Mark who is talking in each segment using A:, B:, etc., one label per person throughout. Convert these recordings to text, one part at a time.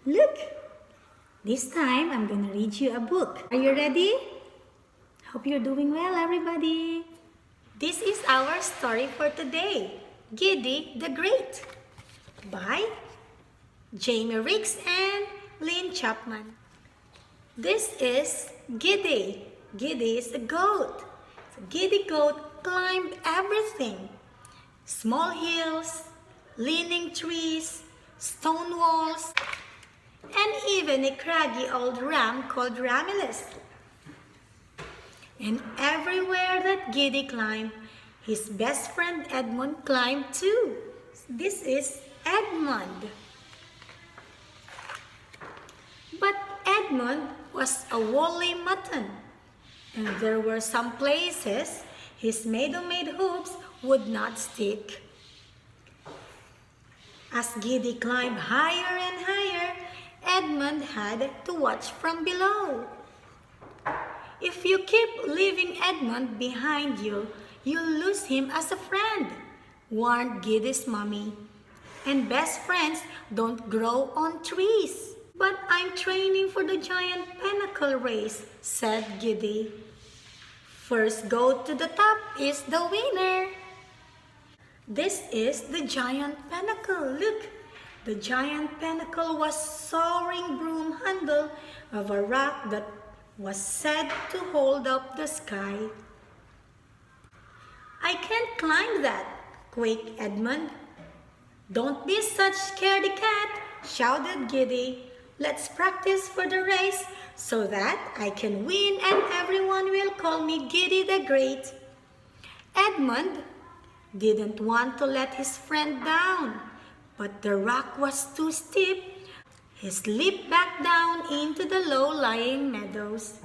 A: Look! This time, I'm gonna read you a book. Are you ready? Hope you're doing well, everybody. This is our story for today, Giddy the Great, by Jamie Ricks and Lynn Chapman. This is Giddy. Giddy is a goat. The Giddy goat climbed everything. Small hills, leaning trees, stone walls, and even a craggy old ram called Ramilus. And everywhere that Giddy climbed, his best friend Edmund climbed too. This is Edmund. But Edmund was a woolly mutton, and there were some places his meadow-made hooves would not stick. As Giddy climbed higher and higher, Edmund had to watch from below. If you keep leaving Edmund behind you, you'll lose him as a friend, warned Giddy's mommy. And best friends don't grow on trees. But I'm training for the giant PINNACLE race, said Giddy. First goat to the top is the winner. This is the giant PINNACLE. Look, the giant PINNACLE was soaring broom handle of a rock that was said to hold up the sky. I can't climb that, quaked Edmund. Don't be such scaredy cat, shouted Giddy. Let's practice for the race so that I can win and everyone will call me Giddy the Great. Edmund didn't want to let his friend down, but the rock was too steep. He slipped back down into the low-lying meadows.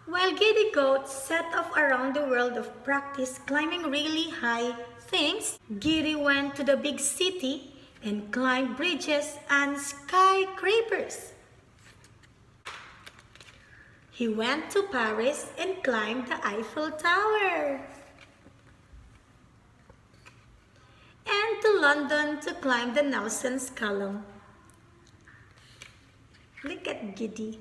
A: While Giddy Goat set off around the world of practice climbing really high things, Giddy went to the big city and climbed bridges and skyscrapers. He went to Paris and climbed the Eiffel Tower. And to London to climb the Nelson's column. Look at Giddy.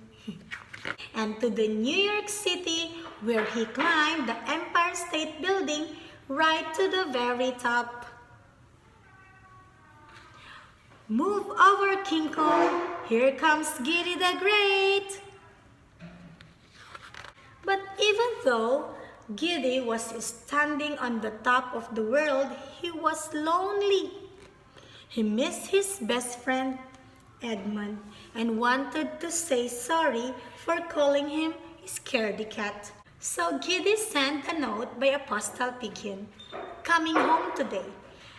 A: And to the New York City where he climbed the Empire State Building right to the very top. Move over, King Kong. Here comes Giddy the Great. But even though Giddy was standing on the top of the world, he was lonely. He missed his best friend, Edmund, and wanted to say sorry for calling him a scaredy cat. So Giddy sent a note by a postal pigeon, coming home today,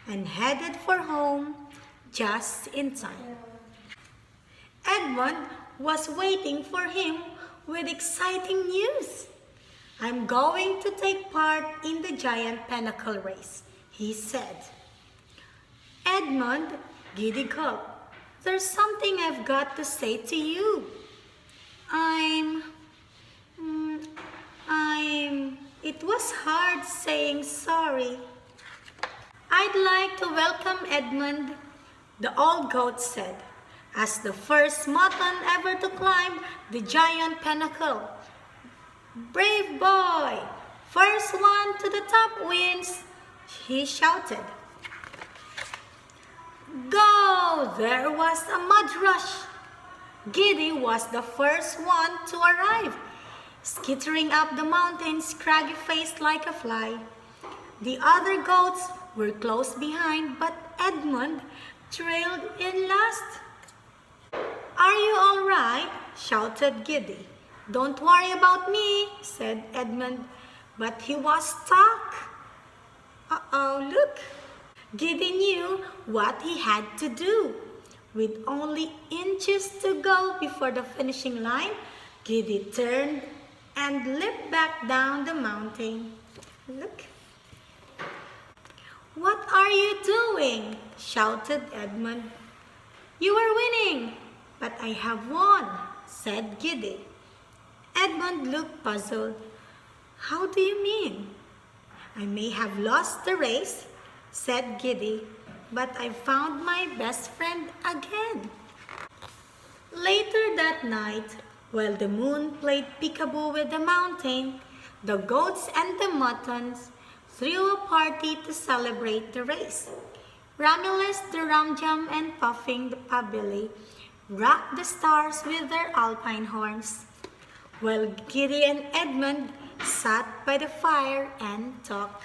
A: and headed for home just in time. Edmund was waiting for him with exciting news. I'm going to take part in the giant PINNACLE race, he said. Edmund, Giddy gulped. There's something I've got to say to you. It was hard saying sorry. I'd like to welcome Edmund, the old goat said, as the first mutton ever to climb the giant PINNACLE. Brave boy, first one to the top wins, he shouted. Go! There was a mud rush. Giddy was the first one to arrive, skittering up the mountain, scraggy-faced like a fly. The other goats were close behind, but Edmund trailed in last. Are you all right? Shouted Giddy. Don't worry about me, said Edmund, but he was stuck. Uh-oh, look. Giddy knew what he had to do. With only inches to go before the finishing line, Giddy turned and leaped back down the mountain. Look. What are you doing? Shouted Edmund. You are winning, but I have won, said Giddy. Edmund looked puzzled. How do you mean? I may have lost the race, said Giddy, but I found my best friend again. Later that night, while the moon played peekaboo with the mountain, the goats and the muttons threw a party to celebrate the race. Romulus the Rumjum and Puffing the Pubbly rocked the stars with their alpine horns, while Giddy and Edmund sat by the fire and talked.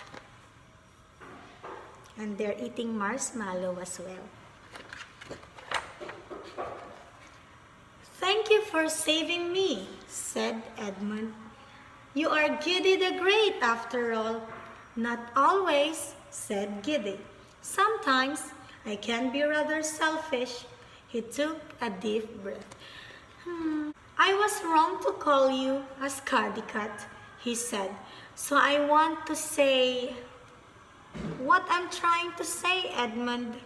A: And they're eating marshmallow as well. "Thank you for saving me," said Edmund. "You are Giddy the Great after all." "Not always," said Giddy. "Sometimes I can be rather selfish." He took a deep breath. "I was wrong to call you a scaredy cat," he said. "So I want to say..." "What I'm trying to say, Edmund?"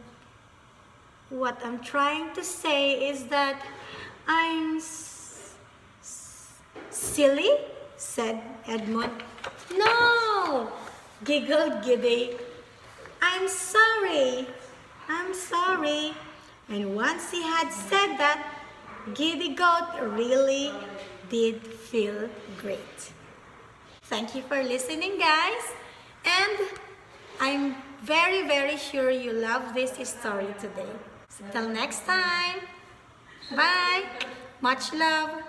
A: "What I'm trying to say is that I'm silly," said Edmund. "No," giggled Giddy. I'm sorry." And once he had said that, Giddy Goat really did feel great. Thank you for listening, guys. And I'm very, very sure you love this story today. So till next time. Bye. Much love.